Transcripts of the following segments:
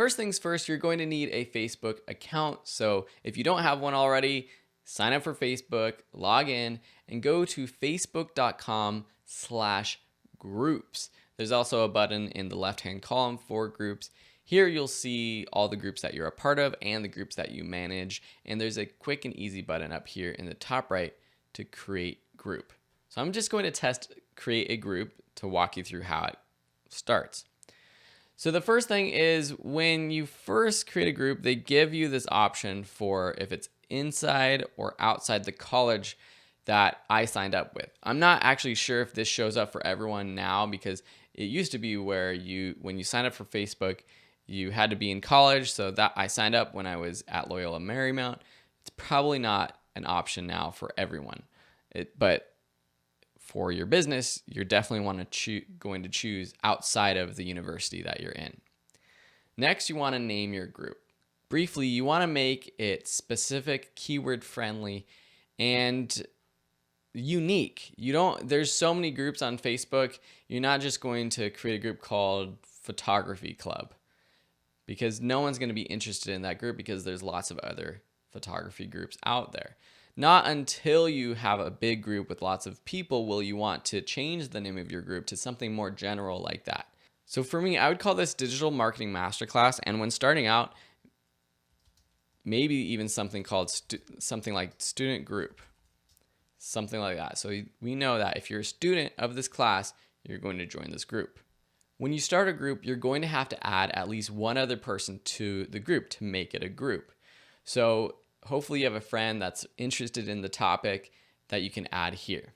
First things first, you're going to need a Facebook account. So if you don't have one already, sign up for Facebook, log in, and go to facebook.com/groups. There's also a button in the left-hand column for groups. Here you'll see all the groups that you're a part of and the groups that you manage. And there's a quick and easy button up here in the top right to create group. So I'm just going to test create a group to walk you through how it starts. So the first thing is when you first create a group, they give you this option for if it's inside or outside the college that I signed up with. I'm not actually sure if this shows up for everyone now because it used to be where when you sign up for Facebook, you had to be in college. So that I signed up when I was at Loyola Marymount. It's probably not an option now for everyone. But for your business, you're definitely going to choose outside of the university that you're in. Next, you want to name your group. Briefly, you want to make it specific, keyword friendly, and unique. There's so many groups on Facebook. You're not just going to create a group called Photography Club because no one's going to be interested in that group because there's lots of other photography groups out there. Not until you have a big group with lots of people will you want to change the name of your group to something more general like that. So for me, I would call this Digital Marketing Masterclass. And when starting out, maybe even something called something like Student Group, something like that. So we know that if you're a student of this class, you're going to join this group. When you start a group, you're going to have to add at least one other person to the group to make it a group. So hopefully you have a friend that's interested in the topic that you can add here.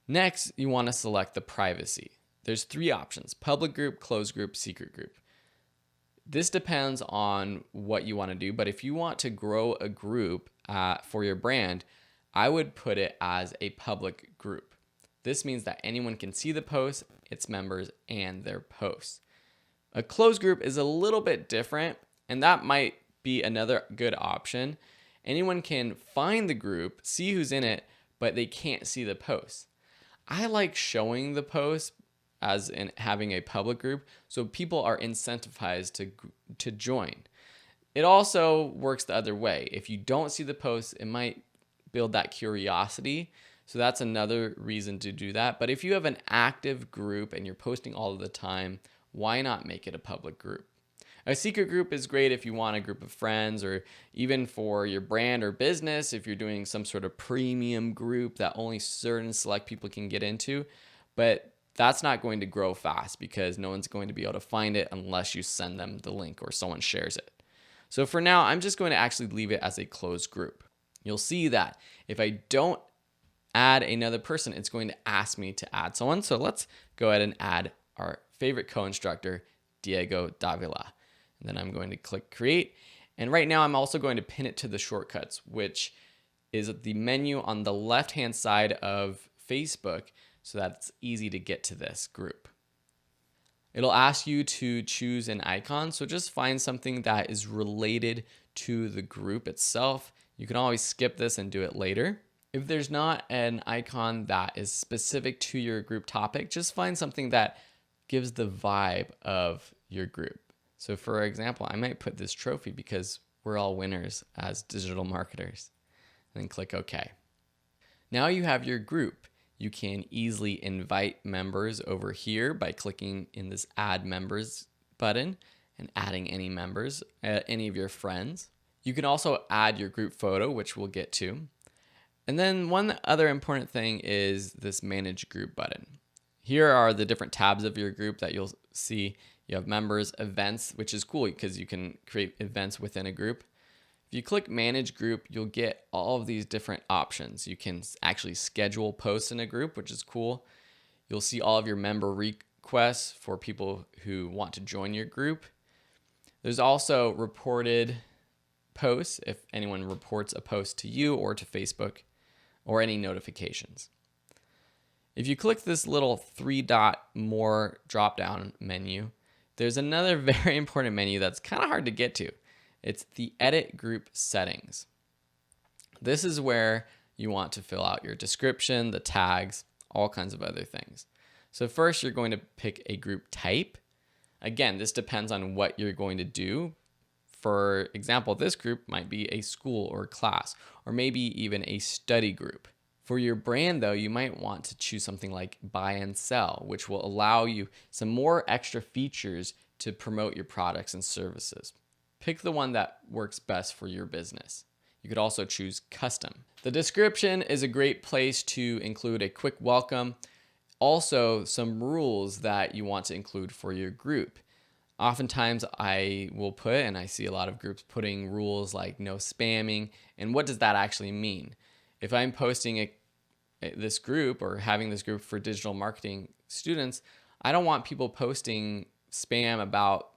Next, you want to select the privacy. There's 3 options: public group, closed group, secret group. This depends on what you want to do, but if you want to grow a group for your brand, I would put it as a public group. This means that anyone can see the post, its members, and their posts. A closed group is a little bit different, and that might be another good option. Anyone can find the group, see who's in it, but they can't see the posts. I like showing the posts as in having a public group, so people are incentivized to join. It also works the other way. If you don't see the posts, it might build that curiosity. So that's another reason to do that. But if you have an active group and you're posting all of the time, why not make it a public group? A secret group is great if you want a group of friends, or even for your brand or business, if you're doing some sort of premium group that only certain select people can get into. But that's not going to grow fast because no one's going to be able to find it unless you send them the link or someone shares it. So for now, I'm just going to actually leave it as a closed group. You'll see that if I don't add another person, it's going to ask me to add someone. So let's go ahead and add our favorite co-instructor, Diego Davila. And then I'm going to click create. And right now I'm also going to pin it to the shortcuts, which is the menu on the left-hand side of Facebook, so that it's easy to get to this group. It'll ask you to choose an icon. So just find something that is related to the group itself. You can always skip this and do it later. If there's not an icon that is specific to your group topic, just find something that gives the vibe of your group. So for example, I might put this trophy because we're all winners as digital marketers. And then click OK. Now you have your group. You can easily invite members over here by clicking in this Add Members button and adding any members, any of your friends. You can also add your group photo, which we'll get to. And then one other important thing is this Manage Group button. Here are the different tabs of your group that you'll see. You have members, events, which is cool because you can create events within a group. If you click Manage Group, you'll get all of these different options. You can actually schedule posts in a group, which is cool. You'll see all of your member requests for people who want to join your group. There's also reported posts if anyone reports a post to you or to Facebook, or any notifications. If you click this little 3-dot more drop-down menu, there's another very important menu that's kind of hard to get to. It's the Edit Group Settings. This is where you want to fill out your description, the tags, all kinds of other things. So first, you're going to pick a group type. Again, this depends on what you're going to do. For example, this group might be a school or class, or maybe even a study group. For your brand though, you might want to choose something like buy and sell, which will allow you some more extra features to promote your products and services. Pick the one that works best for your business. You could also choose custom. The description is a great place to include a quick welcome. Also, some rules that you want to include for your group. Oftentimes I will put, and I see a lot of groups putting rules like no spamming. And what does that actually mean? If I'm posting this group or having this group for digital marketing students, I don't want people posting spam about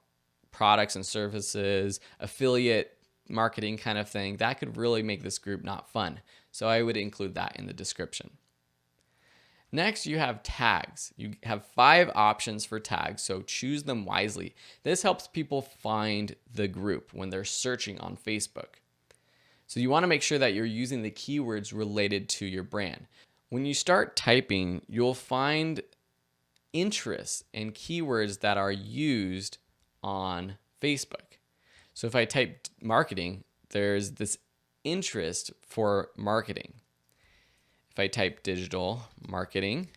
products and services, affiliate marketing kind of thing. That could really make this group not fun. So I would include that in the description. Next, you have tags. You have 5 options for tags, so choose them wisely. This helps people find the group when they're searching on Facebook. So you want to make sure that you're using the keywords related to your brand. When you start typing, you'll find interests and keywords that are used on Facebook. So if I type marketing, there's this interest for marketing. If I type digital marketing,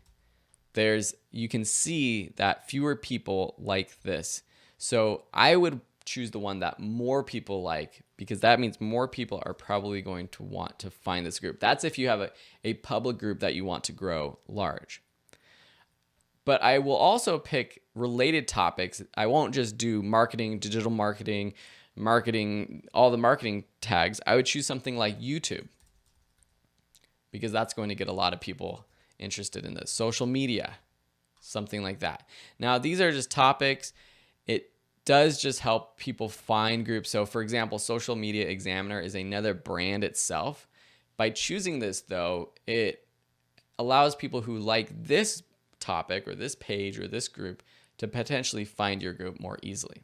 you can see that fewer people like this. So I would choose the one that more people like, because that means more people are probably going to want to find this group. That's if you have a public group that you want to grow large. But I will also pick related topics. I won't just do marketing, digital marketing, all the marketing tags. I would choose something like YouTube, because that's going to get a lot of people interested in this. Social media, something like that. Now, these are just topics. It does just help people find groups. So for example, Social Media Examiner is another brand itself. By choosing this though, it allows people who like this topic or this page or this group to potentially find your group more easily.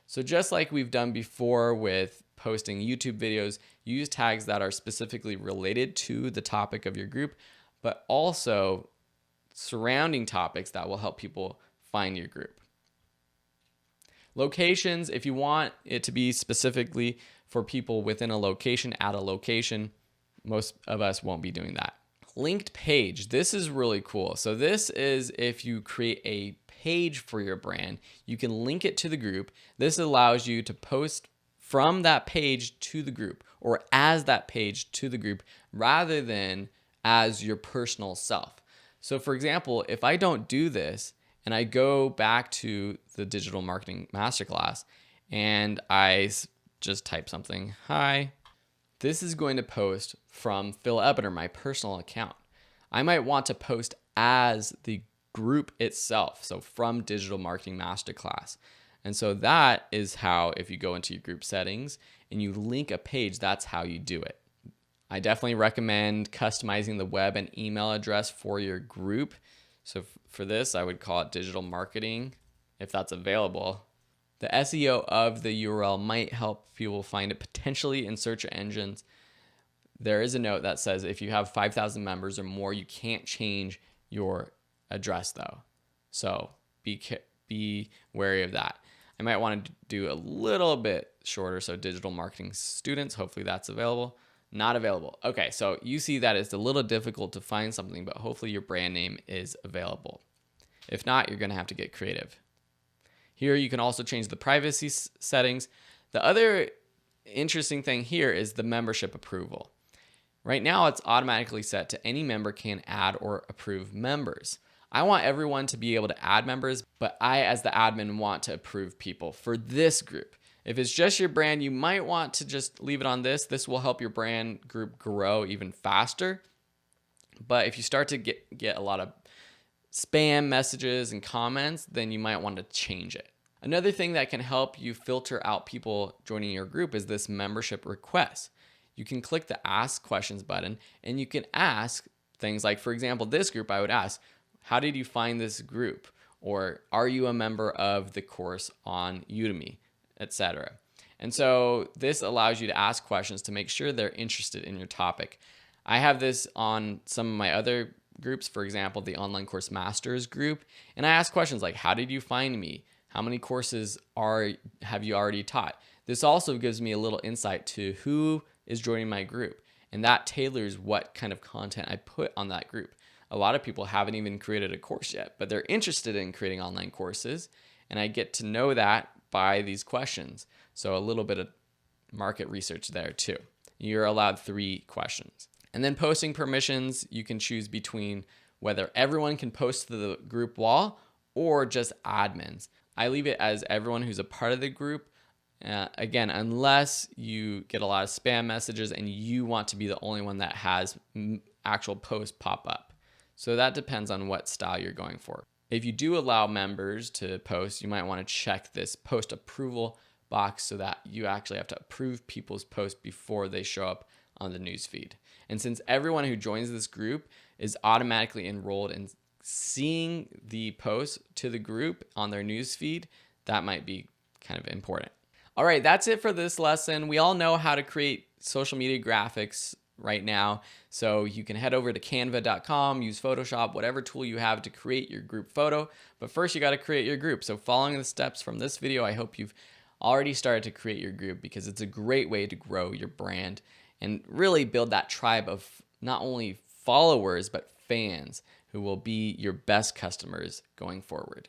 So just like we've done before with posting YouTube videos, use tags that are specifically related to the topic of your group, but also surrounding topics that will help people find your group. Locations, if you want it to be specifically for people within a location, add a location. Most of us won't be doing that. Linked page, this is really cool. So this is if you create a page for your brand, you can link it to the group. This allows you to post from that page to the group or as that page to the group rather than as your personal self. So for example, if I don't do this and I go back to the digital marketing masterclass and I just type something, hi, this is going to post from Phil Ebner, my personal account. I might want to post as the group itself, so from Digital Marketing Masterclass. And so that is how, if you go into your group settings and you link a page, that's how you do it. I definitely recommend customizing the web and email address for your group. So for this, I would call it digital marketing if that's available. The SEO of the URL might help people find it potentially in search engines. There is a note that says if you have 5,000 members or more, you can't change your address though. So be wary of that. I might want to do a little bit shorter. So digital marketing students, hopefully that's available. Not available. Okay, so you see that it's a little difficult to find something, but hopefully your brand name is available. If not, you're going to have to get creative. Here you can also change the privacy settings. The other interesting thing here is the membership approval. Right now it's automatically set to any member can add or approve members. I want everyone to be able to add members, but I as the admin want to approve people for this group. If it's just your brand, you might want to just leave it on this. This will help your brand group grow even faster. But if you start to get a lot of spam messages and comments, then you might want to change it. Another thing that can help you filter out people joining your group is this membership request. You can click the Ask Questions button and you can ask things like, for example, this group, I would ask, how did you find this group? Or are you a member of the course on Udemy, etc. And so this allows you to ask questions to make sure they're interested in your topic. I have this on some of my other groups, for example, the Online Course Masters group, and I ask questions like, how did you find me? How many courses have you already taught? This also gives me a little insight to who is joining my group, and that tailors what kind of content I put on that group. A lot of people haven't even created a course yet, but they're interested in creating online courses, and I get to know that by these questions. So a little bit of market research there too. You're allowed 3 questions. And then posting permissions, you can choose between whether everyone can post to the group wall or just admins. I leave it as everyone who's a part of the group. Again, unless you get a lot of spam messages and you want to be the only one that has actual posts pop up. So that depends on what style you're going for. If you do allow members to post, you might want to check this post approval box so that you actually have to approve people's posts before they show up on the newsfeed. And since everyone who joins this group is automatically enrolled in seeing the posts to the group on their newsfeed, that might be kind of important. All right, that's it for this lesson. We all know how to create social media graphics right now. So you can head over to canva.com, use Photoshop, whatever tool you have to create your group photo. But first you got to create your group. So following the steps from this video, I hope you've already started to create your group, because it's a great way to grow your brand and really build that tribe of not only followers, but fans who will be your best customers going forward.